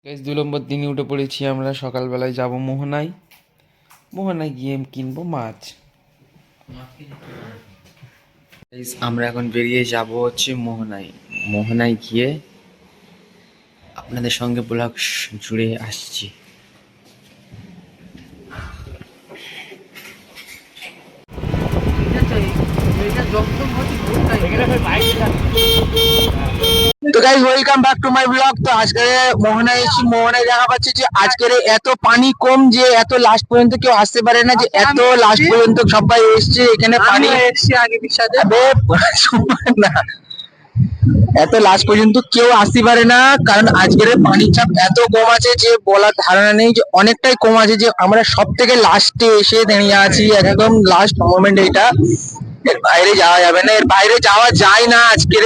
Guys ২ নম্বর দিনে উঠে পড়েছি আমরা। সকালবেলায় যাব মোহনায়। মোহনায় গিয়ে কিনবো মাছ। গাইস আমরা এখন বেরিয়ে যাব হচ্ছে মোহনায়। মোহনায় গিয়ে আপনাদের সঙ্গে ব্লগ জুড়ে আসছি। তো guys welcome back to my blog. তো আজকে মোহনায় এসেছি। মোহনায় দেখা পাচ্ছি যে আজকের এত পানি কম যে এত লাস্ট পর্যন্ত কেউ আসতে পারে না, যে এত লাস্ট পর্যন্ত সবাই এসছে এখানে পানি এসছে আগে বিশ্বাস না, এত লাস্ট পর্যন্ত কেউ আসতে পারে না, কারণ আজকের পানির চাপ এত কম আছে যে বলার ধারণা নেই, যে অনেকটাই কম আছে, যে আমরা সব থেকে লাস্টে এসে দাঁড়িয়ে আছি, একদম লাস্ট মোমেন্ট এটা। এর বাইরে যাওয়া যাবে না, এর বাইরে যাওয়া যায় না আজকের।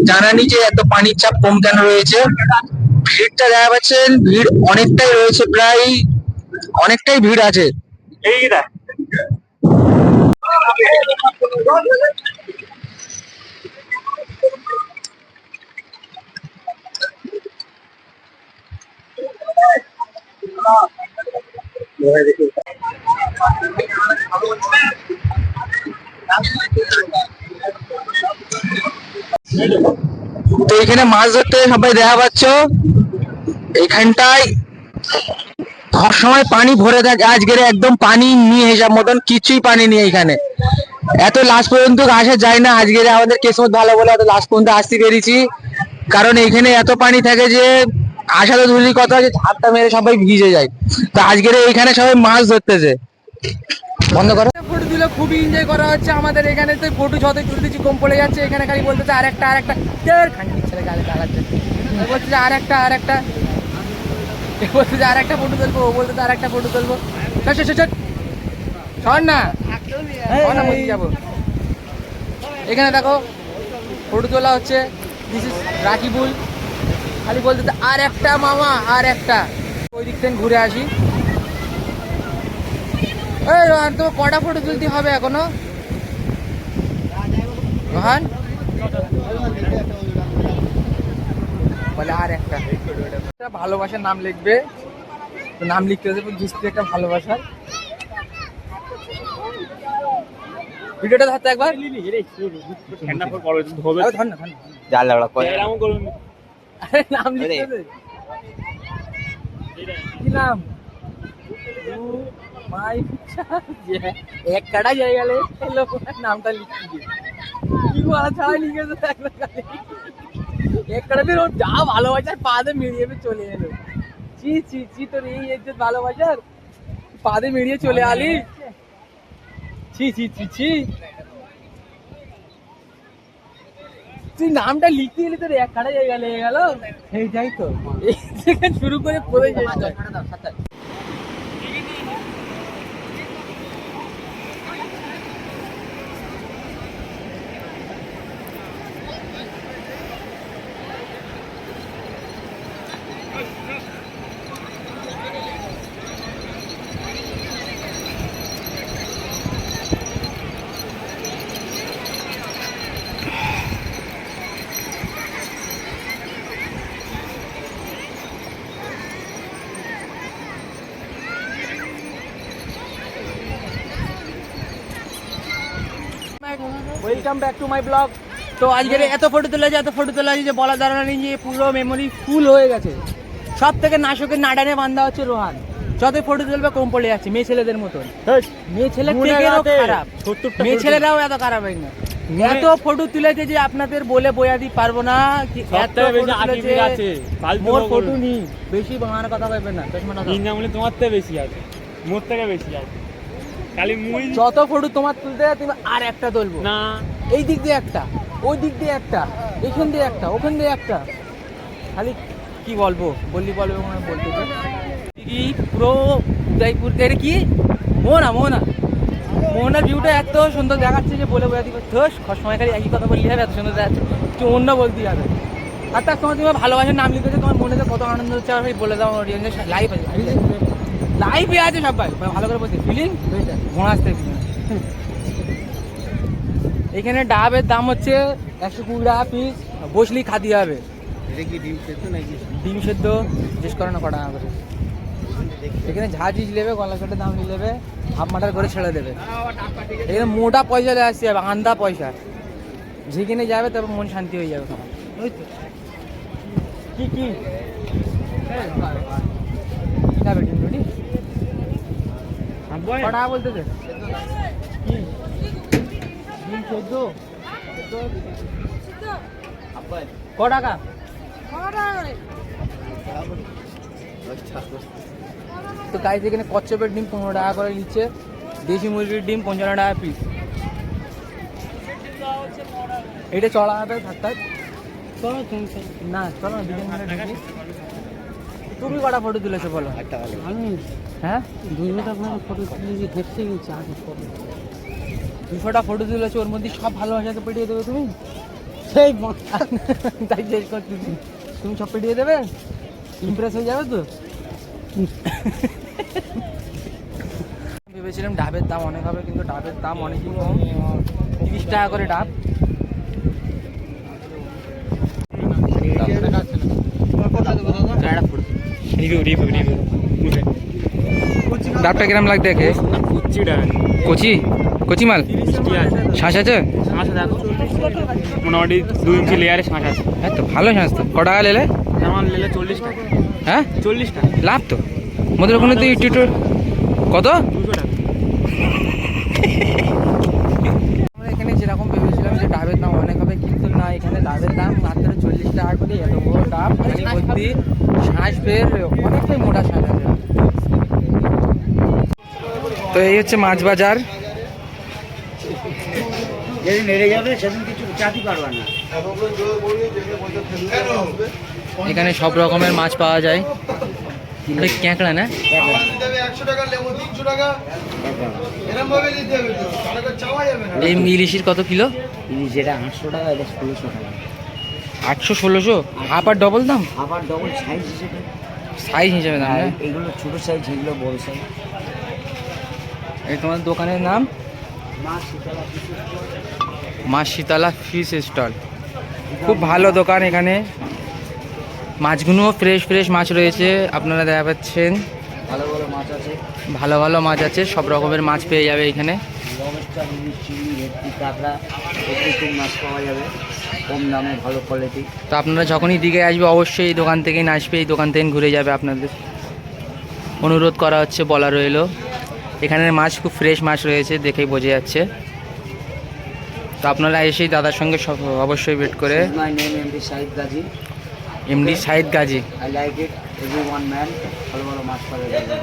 জানানি যে এত পানির চাপ কম কেন রয়েছে। ভিড়টা দেখা পাচ্ছেন, ভিড় অনেকটাই রয়েছে, প্রায় অনেকটাই ভিড় আছে। তো এখানে মাছ ধরতে সবাই দেখা পাচ্ছ, এখানটায় সব সময় পানি ভরে থাকে। আজকের একদম পানি নিয়ে হিসাব মতন কিছুই পানি নেই এখানে, এত লাস্ট পর্যন্ত আসা যায় না। আজকের আমাদের কিসমত ভালো বলে এত লাস্ট পর্যন্ত আসতে পেরেছি, কারণ এখানে এত পানি থাকে যে আসা তো দূরের কথা, যে ঝাপটা মেরে সবাই ভিজে যায়। তো আজকের এইখানে সবাই মাছ ধরতেছে। বন্ধ করো। ফটো তুলে খুবই এনজয় করা হচ্ছে আমাদের এখানে। তো ফটো যতই তুলতেছি কম পড়ে যাচ্ছে। এখানে খালি বলতেছে আরেকটা আরেকটা, খান্ডি ছেলে গালে গালাচ্ছে, বলতেছে আরেকটা আরেকটা, বলতেছে আরেকটা ফটো তুলবো, ও বলতেছে আরেকটা ফটো তুলবো। শোন না, বলতে যাবো। এখানে দেখো ফটো তোলা হচ্ছে, দিস ইজ রাকিবুল। খালি বলতেছে আর একটা মামা আর একটা। ওই দিক থেকে ঘুরে আসি। এই রোহান, তোমার কটা ফটো তুলতে হবে এখনো? রোহান বলে আর একটা। ভালোবাসার নাম লিখবে, তো নাম লিখতে হবে দুস্থ একটা ভালোবাসার। ভিডিওটা ধরতে একবার নাম লিখতে হবে। কি নাম? এক কাটা জায়গা নামটা লিখতে দিয়ে কি বলা ছাড়াই লিখেছে এক কাটা দিয়ে যা ভালোবাসার পাদে মিলিয়ে চলে এলো। চি চি চি, তোর এই ইজ্জত ভালোবাসার পাদে মিলিয়ে চলে আলি। ছি ছি ছি ছি, তুই নামটা লিখতে গেলে তোর এক কাটা জায়গা লেগে গেল। এইটাই তো, এই থেকে শুরু করে পড়ে চেষ্টা। Welcome back to my blog. তো আজকের এত ফটো তোলা আছে যে বলা দাঁড়ানো নেই, যে পুরো মেমোরি ফুল হয়ে গেছে। সব থেকে নাশকের নাডানে বান্ধা হচ্ছে রোহান। যতই ফটো তুলবে কম পড়ে যাচ্ছে, মেয়ে ছেলেদের মতন। মেয়ে ছেলে খারাপ, মেয়ে ছেলেরাও এত খারাপ হয় না। এত ফটো তুলেছে যে আপনাদের বলে বোঝাতে পারবো না। এত মোর ফটো নি বেশি বাংলার কথা বলবেন না, তোমার থেকে বেশি আছে, মোর থেকে বেশি আছে। খালি মুই যত ফটো তোমার তুলতে তুমি আর একটা তুলবো না, এই দিক দিয়ে একটা, ওই দিক দিয়ে একটা, এখান দিয়ে একটা, ওখান দিয়ে একটা। খালি কি বলবো, বললি বলবো বলতে পুরো উদয়পুর থেকে কি মোহনার ভিউটা এত সুন্দর দেখাচ্ছে যে বলে বোঝা দিবে। ধস সময় খালি একই কথা বললি হবে, এত সুন্দর দেখাচ্ছে, একটু অন্য বলতেই হবে। আর তার সময় তুমি ভালোবাসার নাম লিখেছো, তোমার মনে কত আনন্দ হচ্ছে আর বলে দাও। লাইভ আছে, লাইভে আছে সবাই, ভালো করে বলছে ফিলিং ঘোড়াতে। এখানে ডাবের দাম হচ্ছে 120 টাকা পিস, বসলেই খাতি হবে। ডিম সেদ্ধ জিজ্ঞেস করো না কটা টাকা করে। এখানে ঝাঁঝিজ নেবে, গলা কেটে দাম নিয়ে নেবে, হাফ মাটার করে ছেড়ে দেবে। এখানে মোটা পয়সা দিয়ে আসতে যাবে, আন্দা পয়সা যেখানে যাবে তারপর মন শান্তি হয়ে যাবে তোমার। ওই তো কি কি যাবে ডিম রুটি কটা টাকা বলতেছে? কি ডিম সেদ্ধ ক টাকা? তো গাইস এখানে কচ্ছপের ডিম 15 টাকা করে নিচ্ছে, দেশি মুরগির ডিম 55 টাকা পিস। এটা চড়া হবে থাক না, চলো না দুজন মিলে ঢুকি। তুমি কটা ফটো তুলেছো বলো? আমি হ্যাঁ 200টা ফটো তুলেছি, হেঁটে গেছি আগে ফটো। 200টা ফটো তুলেছো, ওর মধ্যে সব ভালোবাসাকে পেটিয়ে দেবে তুমি? সেই তাই জিজ্ঞেস করতেছি, তুমি সব পেটিয়ে দেবে? ইমপ্রেস হয়ে যাবে তো? ভেবেছিলাম ডাবের দাম অনেক হবে, কিন্তু ডাবের দাম অনেকই কম, 30 টাকা করে ডাব। ডাবটা কিরম লাগছে দেখে? কচি কচি মাল, শ্বাস আছে? মোটামুটি 2 ইঞ্চি লেয়ারে শাঁস আছে। হ্যাঁ তো ভালো শ্বাস তো। ক টাকা নিলে? আমার নিলে 40 টাকা। হ্যাঁ 40 টাকা, লাভ তো। আমাদের ওখানে তো একটু কত? 200 টাকা। আমরা এখানে যেরকম ভেবেছিলাম যে ডাবের দাম অনেক হবে, কিন্তু না, এখানে ডাবের দাম মাত্র 40 টাকা করে। এত বড় ডাব, পানি ভর্তি, শ্বাস বের, অনেকটাই মোটা শ্বাস আছে। তো এই হচ্ছে মাছ বাজার। যেদিন হেরে যাবে সেদিন কিছু চাকরি পারবে না। এখানে সব রকমের মাছ পাওয়া যায়। এটা ক্যাঁকড়া না? এই ইলিশের কত কিলো? যেটা 800 টাকা, এটা 1600 টাকা। 800-1600 হাফ আর ডবল দাম? আবার ডবল সাইজ হিসেবে, সাইজ হিসেবে দাম না? এগুলো ছোট সাইজ, এগুলো বড় সাইজ। এই তোমার দোকানের নাম? মা শীতলা ফিশ স্টল। খুব ভালো দোকান। এখানে মাছগুলোও ফ্রেশ ফ্রেশ মাছ রয়েছে, আপনারা দেখা পাচ্ছেন। ভালো ভালো মাছ আছে, ভালো ভালো মাছ আছে, সব রকমের মাছ পেয়ে যাবে এখানে। লবস্টার, ইলিশ, চিংড়ি, ভেটকি, কাঁকড়া, প্রত্যেক মাছ পাওয়া যাবে কম দামে, ভালো কোয়ালিটি। তো আপনারা যখনই দিকে আসবে অবশ্যই এই দোকান থেকেই না আসবে, এই দোকান থেকে ঘুরে যাবে আপনাদের অনুরোধ করা হচ্ছে, বলা রইলো। এখানের মাছ খুব ফ্রেশ মাছ রয়েছে, দেখেই বোঝা যাচ্ছে। তো আপনারা এসেই দাদার সঙ্গে সব অবশ্যই ওয়েট করে। My name MD Saeed Gazi. MD Saeed Gazi. I like it, every one man. ভালো ভালো মাছ পাওয়া যাবে।